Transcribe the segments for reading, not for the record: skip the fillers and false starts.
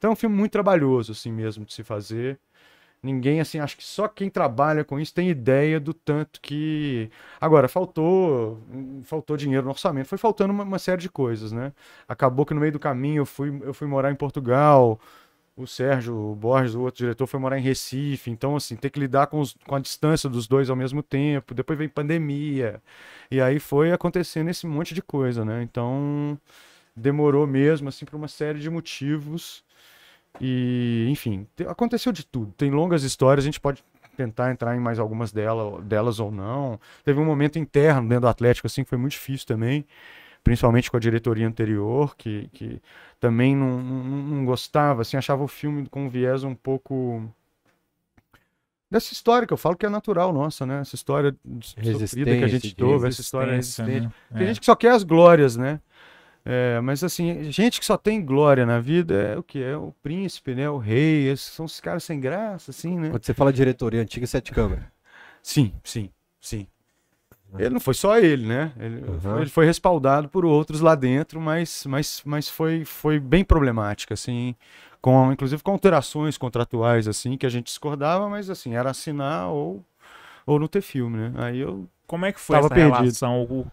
Então é um filme muito trabalhoso, assim mesmo, de se fazer. Ninguém, assim, acho que só quem trabalha com isso tem ideia do tanto que... Agora, faltou dinheiro no orçamento, foi faltando uma série de coisas, né? Acabou que no meio do caminho eu fui morar em Portugal, o Sérgio Borges, o outro diretor, foi morar em Recife, então, assim, ter que lidar com a distância dos dois ao mesmo tempo, depois veio pandemia, e aí foi acontecendo esse monte de coisa, né? Então, demorou mesmo, assim, por uma série de motivos. E, enfim, aconteceu de tudo. Tem longas histórias, a gente pode tentar entrar em mais algumas delas ou não. Teve um momento interno dentro do Atlético, assim, que foi muito difícil também, principalmente com a diretoria anterior, que também não gostava, assim, achava o filme com um viés um pouco dessa história que eu falo que é natural nossa, né? Essa história sofrida que a gente teve, essa história resistente. Né? Tem gente que só quer as glórias, né? Mas assim, gente que só tem glória na vida é o que? É o príncipe, né? O rei, esses são os caras sem graça, assim, né? Quando você fala diretoria antiga, Sete Câmara. Sim, sim, sim. Ele não foi só ele, né? Ele foi respaldado por outros lá dentro, mas foi bem problemática, assim, inclusive com alterações contratuais, assim, que a gente discordava, mas assim, era assinar ou não ter filme, né? Aí eu Como é que foi tava essa perdido. relação?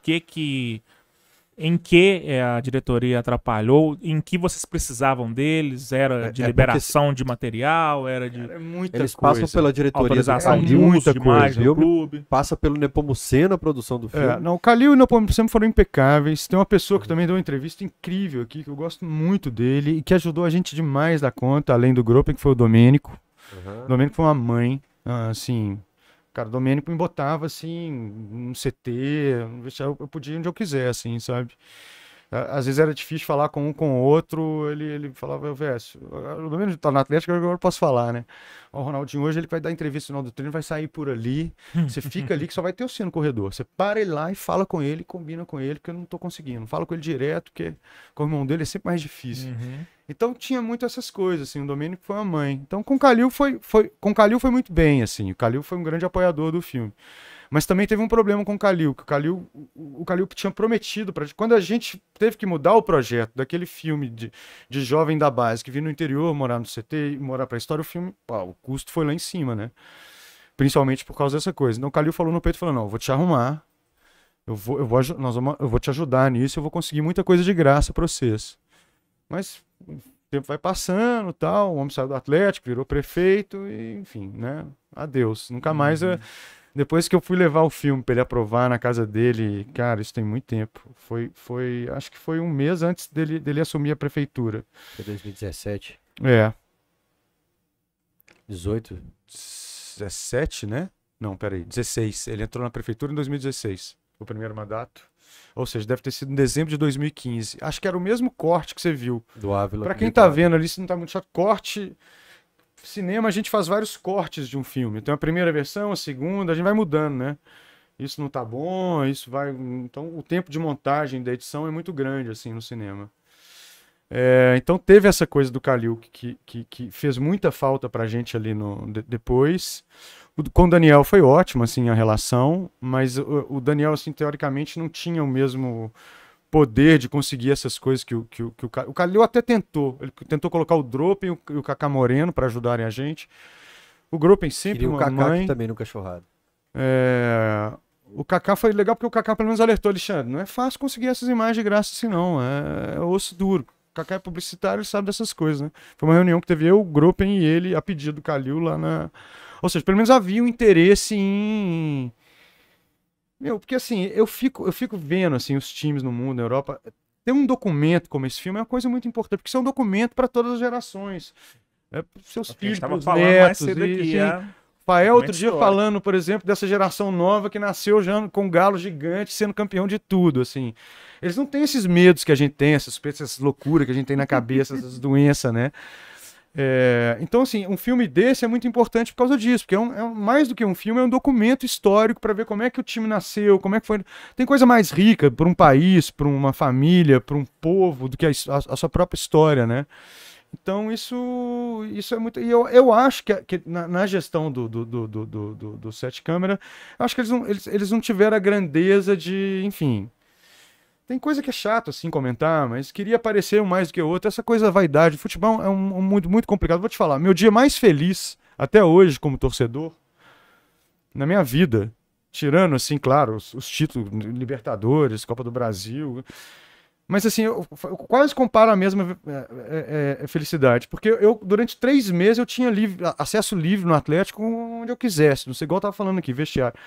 Em que a diretoria atrapalhou? Em que vocês precisavam deles? Era de liberação de material? Era de Era muita Eles coisa. passam pela diretoria autorização do de Calil, uso de imagem do clube? passa pelo Nepomuceno a produção do filme. Não, o Calil e o Nepomuceno foram impecáveis. Tem uma pessoa que também deu uma entrevista incrível aqui, que eu gosto muito dele e que ajudou a gente demais da conta, além do Gropen, que foi o Domênico. O Domênico foi uma mãe, assim... Cara, o Domênico me botava, assim, no CT, eu podia ir onde eu quiser, assim, sabe? Às vezes era difícil falar com um com o outro, ele falava, Vécio, o Domênico tá na Atlético, agora eu posso falar, né? O Ronaldinho hoje, ele vai dar entrevista no final do treino, vai sair por ali, você fica ali que só vai ter você no corredor. Você para ele lá e fala com ele, combina com ele, porque eu não tô conseguindo. Fala com ele direto, porque com o irmão dele é sempre mais difícil. Então tinha muito essas coisas, assim, o Domênico foi uma mãe. Então com o Calil com o Calil foi muito bem, assim, o Calil foi um grande apoiador do filme. Mas também teve um problema com o Calil, que o Calil tinha prometido para quando a gente teve que mudar o projeto daquele filme de jovem da base que vinha no interior, morar no CT e morar para a história, o filme, o custo foi lá em cima, né? Principalmente por causa dessa coisa. Então o Calil falou no peito, falou, não, eu vou te arrumar, eu vou te ajudar nisso, eu vou conseguir muita coisa de graça para vocês. Mas o tempo vai passando, tal, o homem saiu do Atlético, virou prefeito, e, enfim, né? Adeus. Nunca mais. Depois que eu fui levar o filme para ele aprovar na casa dele, cara, isso tem muito tempo. Acho que foi um mês antes dele assumir a prefeitura. Foi 2017. 18? 17, né? Não, peraí, 16. Ele entrou na prefeitura em 2016, o primeiro mandato. Ou seja, deve ter sido em dezembro de 2015. Acho que era o mesmo corte que você viu. Do Ávila. Pra quem tá vendo ali, se não tá muito chato, corte... Cinema, a gente faz vários cortes de um filme. Tem a primeira versão, a segunda, a gente vai mudando, né? Isso não tá bom, isso vai... Então, o tempo de montagem da edição é muito grande, assim, no cinema. Então, teve essa coisa do Calil que fez muita falta pra gente ali depois. Com o Daniel foi ótimo, assim, a relação, mas o Daniel, assim, teoricamente não tinha o mesmo poder de conseguir essas coisas que o Calil até tentou. Ele tentou colocar o Dropen e o Cacá Moreno para ajudarem a gente. O Gropen sempre o Cacá que também no Cachorrado. O Cacá foi legal porque o Cacá pelo menos alertou, Alexandre, não é fácil conseguir essas imagens de graça assim não, é osso duro. O Cacá é publicitário e sabe dessas coisas, né? Foi uma reunião que teve eu, o Gropen e ele a pedido do Calil lá na... Ou seja, pelo menos havia um interesse em... porque assim, eu fico vendo assim, os times no mundo, na Europa, ter um documento como esse filme é uma coisa muito importante, porque isso é um documento para todas as gerações. Seus filhos, os netos. Fael, outro dia falando, por exemplo, dessa geração nova que nasceu já com um galo gigante, sendo campeão de tudo, assim. Eles não têm esses medos que a gente tem, essas loucuras que a gente tem na cabeça, essas doenças, né? Então, assim, um filme desse é muito importante por causa disso, porque mais do que um filme, é um documento histórico para ver como é que o time nasceu, como é que foi. Tem coisa mais rica para um país, para uma família, para um povo, do que a sua própria história, né? Então, isso é muito... E eu acho que na gestão do Sete Câmara, eu acho que eles não tiveram a grandeza de, enfim... Tem coisa que é chato, assim, comentar, mas queria aparecer um mais do que o outro. Essa coisa da vaidade. Futebol é muito, muito complicado. Vou te falar, meu dia mais feliz, até hoje, como torcedor, na minha vida, tirando, assim, claro, os títulos, Libertadores, Copa do Brasil... Mas assim, eu quase comparo a mesma felicidade. Porque durante 3 meses, eu tinha acesso livre no Atlético onde eu quisesse. Não sei, igual eu tava falando aqui, vestiário.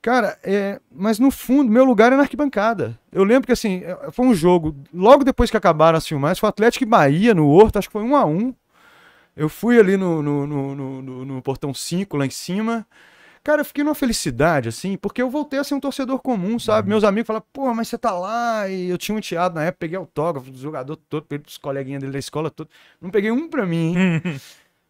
Cara, mas no fundo, meu lugar é na arquibancada. Eu lembro que assim, foi um jogo, logo depois que acabaram as filmagens, foi Atlético e Bahia no Horto, acho que foi 1-1. Eu fui ali no Portão 5, lá em cima. Cara, eu fiquei numa felicidade, assim, porque eu voltei a ser um torcedor comum, sabe? Meus amigos falaram, pô, mas você tá lá, e eu tinha um enteado na época, peguei autógrafo do jogador todo, peguei dos coleguinhas dele da escola todo, não peguei um pra mim, hein?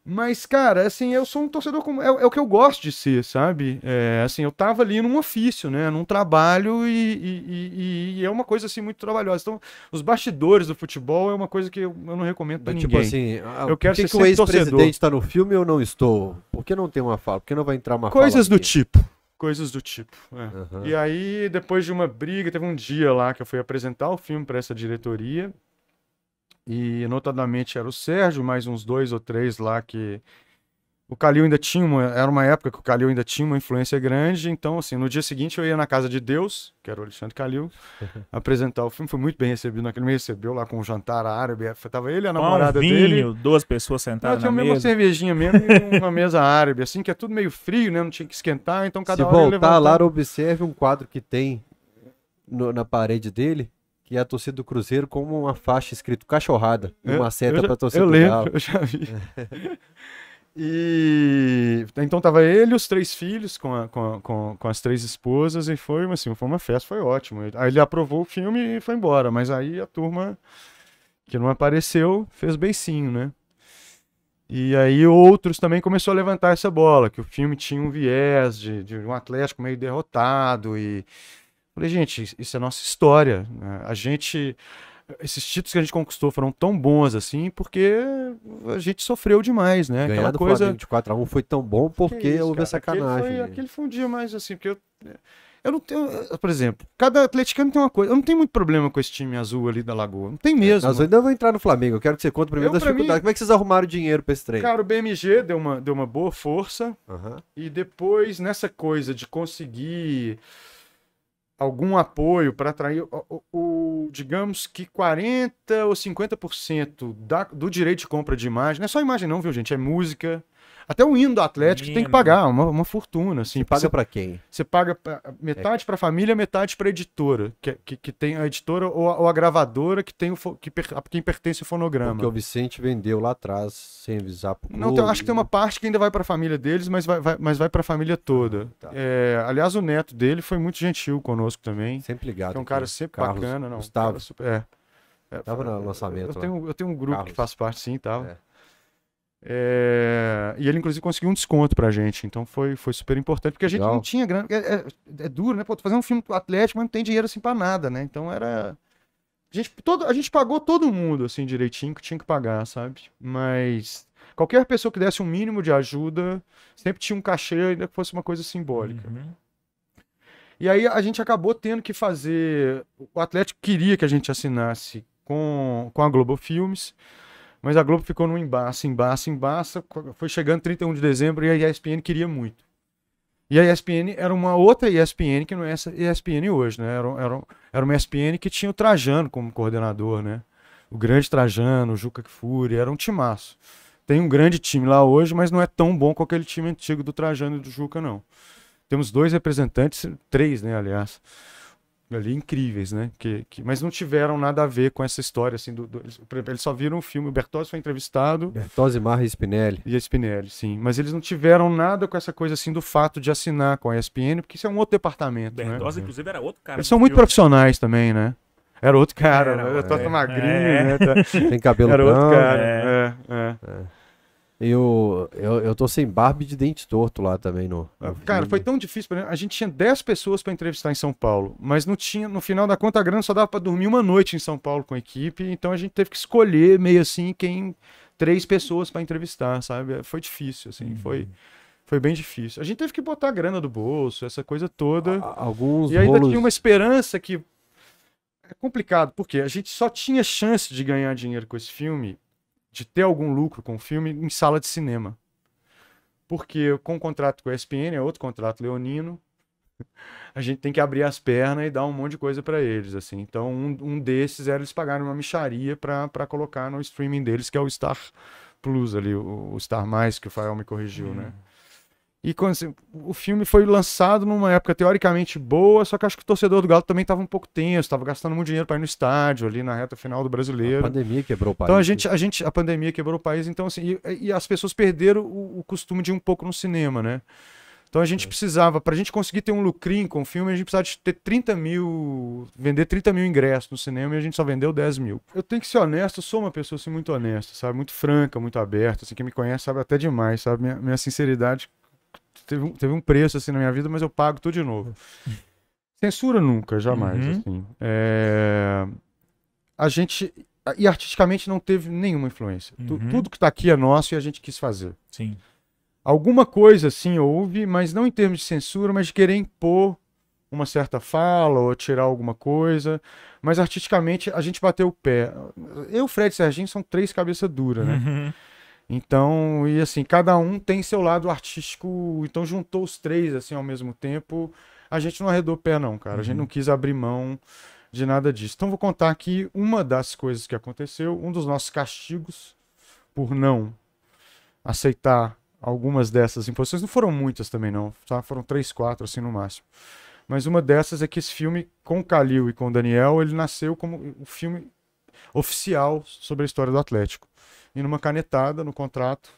Mas, cara, assim, eu sou um torcedor comum, é o que eu gosto de ser, sabe? Assim, eu tava ali num ofício, né, num trabalho e é uma coisa, assim, muito trabalhosa. Então, os bastidores do futebol é uma coisa que eu não recomendo pra ninguém. Tipo assim, eu quero ser que o ex-presidente tá no filme ou não estou? Por que não tem uma fala? Por que não vai entrar uma coisas fala? Do tipo. Coisas do tipo. E aí, depois de uma briga, teve um dia lá que eu fui apresentar o filme para essa diretoria. E, notadamente, era o Sérgio, mais uns 2 ou 3 lá que... O Calil ainda tinha era uma época que o Calil ainda tinha uma influência grande, então, assim, no dia seguinte eu ia na Casa de Deus, que era o Alexandre Calil, apresentar o filme, foi muito bem recebido, ele me recebeu lá com um jantar árabe, tava ele e a namorada dele. 2 pessoas sentadas na mesa. Tinha uma cervejinha mesmo e uma mesa árabe, assim, que é tudo meio frio, né, não tinha que esquentar, então cada hora ele levantava. Se voltar lá, observe um quadro que tem na parede dele, que é a torcida do Cruzeiro com uma faixa escrito cachorrada, e uma seta pra torcida do Galo. Eu já vi. E então tava ele e os 3 filhos com as 3 esposas e foi uma festa, foi ótimo. Aí ele aprovou o filme e foi embora, mas aí a turma que não apareceu fez beicinho, né? E aí outros também começou a levantar essa bola, que o filme tinha um viés de um Atlético meio derrotado e falei, gente, isso é nossa história, né? Esses títulos que a gente conquistou foram tão bons assim porque a gente sofreu demais, né? Ganhar do Flamengo de 4-1 foi tão bom porque houve a sacanagem. Aquele foi um dia mais assim, porque eu não tenho, por exemplo, cada atleticano tem uma coisa, eu não tenho muito problema com esse time azul ali da Lagoa, não tem mesmo. Nós ainda vamos entrar no Flamengo, eu quero que você conte primeiro das dificuldades. Como é que vocês arrumaram dinheiro pra esse trem? Cara, o BMG deu uma boa força e depois nessa coisa de conseguir algum apoio para atrair digamos que 40% ou 50% do direito de compra de imagem, não é só imagem não, viu, gente? É música. Até o hino do Atlético tem que pagar uma fortuna. Assim, você paga para quem? Você paga metade para a família, metade para a editora, que tem a editora ou a gravadora que tem quem pertence ao fonograma. Porque o Vicente vendeu lá atrás sem avisar pro clube. Não, acho que tem uma parte que ainda vai para a família deles, mas vai para a família toda. Tá. Aliás, o neto dele foi muito gentil conosco também. Sempre ligado. É um cara sempre bacana. Não, Gustavo. Tava no lançamento. Eu tenho um grupo que faz parte, sim, tava. E ele, inclusive, conseguiu um desconto pra gente. Então foi super importante, porque a gente não tinha grana. É duro, né? Pô, fazer um filme Atlético, mas não tem dinheiro assim pra nada, né? Então era. A gente pagou todo mundo, assim, direitinho, que tinha que pagar, sabe? Mas qualquer pessoa que desse um mínimo de ajuda, sempre tinha um cachê, ainda que fosse uma coisa simbólica. E aí a gente acabou tendo que fazer. O Atlético queria que a gente assinasse com a Globo Filmes. Mas a Globo ficou num embaço. Foi chegando 31 de dezembro e a ESPN queria muito. E a ESPN era uma outra ESPN que não é essa ESPN hoje, né? Era uma ESPN que tinha o Trajano como coordenador, né? O grande Trajano, o Juca Kfouri, era um timaço. Tem um grande time lá hoje, mas não é tão bom com aquele time antigo do Trajano e do Juca, não. Temos 2 representantes, 3, né, aliás, ali incríveis, né? Mas não tiveram nada a ver com essa história, assim, eles só viram o filme, o Bertozzi foi entrevistado. Bertozzi, Marra e Spinelli. E a Spinelli, sim. Mas eles não tiveram nada com essa coisa, assim, do fato de assinar com a ESPN, porque isso é um outro departamento, Bertozzi, né? inclusive, era outro cara. Eles são muito profissionais também, né? Era outro cara, todo magrinho, né? Tem cabelo era branco. Outro cara, Eu tô sem barba e de dente torto lá também no Cara, filme. foi tão difícil. A gente tinha 10 pessoas para entrevistar em São Paulo, mas não tinha, no final da conta, a grana só dava para dormir uma noite em São Paulo com a equipe, então a gente teve que escolher meio assim 3 pessoas para entrevistar, sabe? Foi difícil, assim, foi bem difícil. A gente teve que botar a grana do bolso, essa coisa toda. Alguns e ainda rolos... tinha uma esperança que é complicado, porque a gente só tinha chance de ganhar dinheiro com esse filme, de ter algum lucro com o filme, em sala de cinema. Porque com o contrato com a ESPN, é outro contrato leonino, a gente tem que abrir as pernas e dar um monte de coisa pra eles, assim. Então, um desses era eles pagarem uma mixaria pra colocar no streaming deles, que é o Star Plus ali, o Star Mais, que o Fael me corrigiu, né? E quando, assim, o filme foi lançado numa época teoricamente boa, só que acho que o torcedor do Galo também estava um pouco tenso, estava gastando muito dinheiro para ir no estádio, ali na reta final do Brasileiro. A pandemia quebrou o país. Então a pandemia quebrou o país, então assim, e as pessoas perderam o costume de ir um pouco no cinema, né? Então a gente precisava, pra gente conseguir ter um lucrinho com o filme, a gente precisava de ter 30 mil, vender 30 mil ingressos no cinema e a gente só vendeu 10 mil. Eu tenho que ser honesto, eu sou uma pessoa assim muito honesta, sabe? Muito franca, muito aberta, assim, quem me conhece sabe até demais, sabe? Minha sinceridade teve um preço assim na minha vida, mas eu pago tudo de novo. Censura nunca, jamais, assim. A gente, e artisticamente não teve nenhuma influência. Tudo que tá aqui é nosso e a gente quis fazer. Sim. Alguma coisa assim houve, mas não em termos de censura, mas de querer impor uma certa fala ou tirar alguma coisa. Mas artisticamente a gente bateu o pé. Eu, Fred e Serginho são 3 cabeça dura, né? Então, e assim, cada um tem seu lado artístico, então juntou os 3 assim ao mesmo tempo. A gente não arredou o pé não, cara. A gente não quis abrir mão de nada disso. Então vou contar aqui uma das coisas que aconteceu, um dos nossos castigos por não aceitar algumas dessas imposições. Não foram muitas também não, tá? Foram 3, 4 assim no máximo. Mas uma dessas é que esse filme com o Calil e com o Daniel, ele nasceu como o filme oficial sobre a história do Atlético. E numa canetada no contrato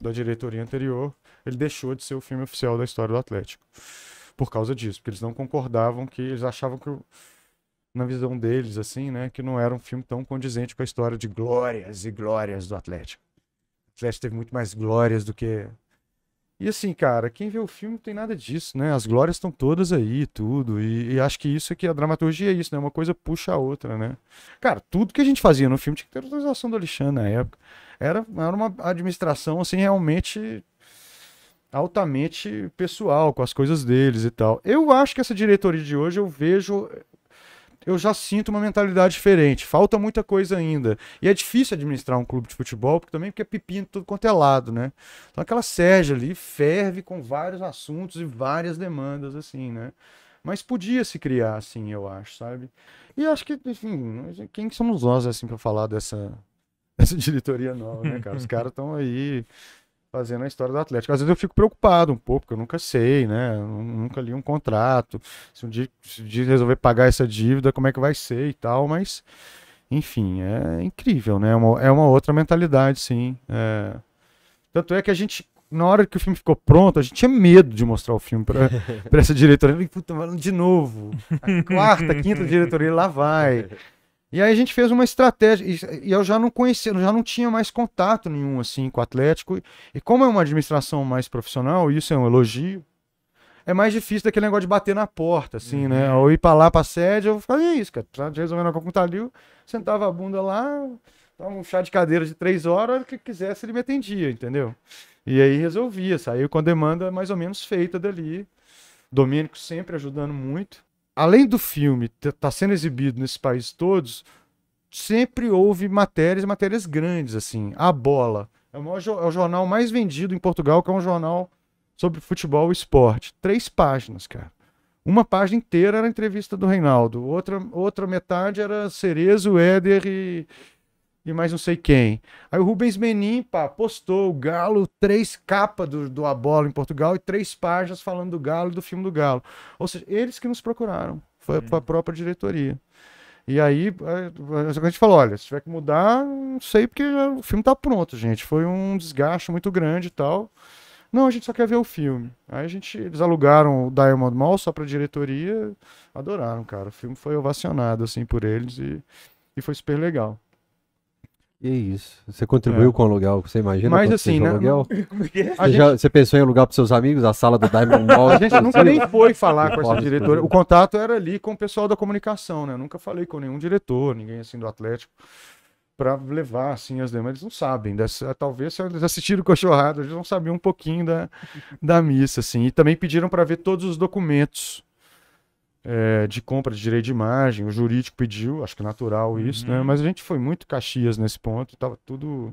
da diretoria anterior, ele deixou de ser o filme oficial da história do Atlético. Por causa disso, porque eles não concordavam, que eles achavam que, na visão deles, assim, né, que não era um filme tão condizente com a história de glórias e glórias do Atlético. O Atlético teve muito mais glórias do que... E assim, cara, quem vê o filme não tem nada disso, né? As glórias estão todas aí, tudo. E acho que isso é que a dramaturgia é isso, né? Uma coisa puxa a outra, né? Cara, tudo que a gente fazia no filme tinha que ter autorização do Alexandre na época. Era uma administração, assim, realmente altamente pessoal, com as coisas deles e tal. Eu acho que essa diretoria de hoje, eu já sinto uma mentalidade diferente. Falta muita coisa ainda. E é difícil administrar um clube de futebol, porque é pepino tudo quanto é lado, né? Então aquela sede ali ferve com vários assuntos e várias demandas, assim, né? Mas podia se criar, assim, eu acho, sabe? E acho que, enfim, quem somos nós, assim, pra falar dessa diretoria nova, né, cara? Os caras estão aí fazendo a história do Atlético. Às vezes eu fico preocupado um pouco, porque eu nunca sei, né? Eu nunca li um contrato. Se um dia resolver pagar essa dívida, como é que vai ser e tal, mas, enfim, é incrível, né? É uma outra mentalidade, sim. Tanto é que a gente, na hora que o filme ficou pronto, a gente tinha medo de mostrar o filme pra essa diretoria. Puta, de novo, a 4ª, 5ª diretoria, lá vai. E aí a gente fez uma estratégia, e eu já não conhecia, já não tinha mais contato nenhum, assim, com o Atlético, e como é uma administração mais profissional, e isso é um elogio, é mais difícil daquele negócio de bater na porta, assim, né, ou ir pra lá, pra sede, eu fazia isso, cara, precisava de resolver com o Calil, sentava a bunda lá, dava um chá de cadeira de 3 horas, a hora que quisesse ele me atendia, entendeu? E aí resolvia, saiu com a demanda mais ou menos feita dali, Domênico sempre ajudando muito. Além do filme estar sendo exibido nesses países todos, sempre houve matérias grandes, assim. A Bola é o jornal mais vendido em Portugal, que é um jornal sobre futebol e esporte. 3 páginas, cara. Uma página inteira era a entrevista do Reinaldo. Outra metade era Cerezo, Éder e mais não sei quem. Aí o Rubens Menin, postou o Galo, 3 capas do A Bola em Portugal e 3 páginas falando do Galo e do filme do Galo. Ou seja, eles que nos procuraram. Foi a própria diretoria. E aí a gente falou, olha, se tiver que mudar, não sei, porque o filme tá pronto, gente. Foi um desgaste muito grande e tal. Não, a gente só quer ver o filme. Aí eles alugaram o Diamond Mall só pra diretoria. Adoraram, cara. O filme foi ovacionado, assim, por eles e foi super legal. E é isso. Você contribuiu com o aluguel, você imagina? Mas assim, né? Você pensou em alugar para seus amigos a sala do Diamond Mall? A gente nunca nem foi falar com essa diretora. O contato era ali com o pessoal da comunicação, né? Eu nunca falei com nenhum diretor, ninguém assim do Atlético, para levar assim as demandas. Eles não sabem. Talvez se eles assistiram o Cachorrada, eles não sabiam um pouquinho da missa, assim. E também pediram para ver todos os documentos de compra de direito de imagem, o jurídico pediu, acho que natural isso, né? Mas a gente foi muito Caxias nesse ponto, tava tudo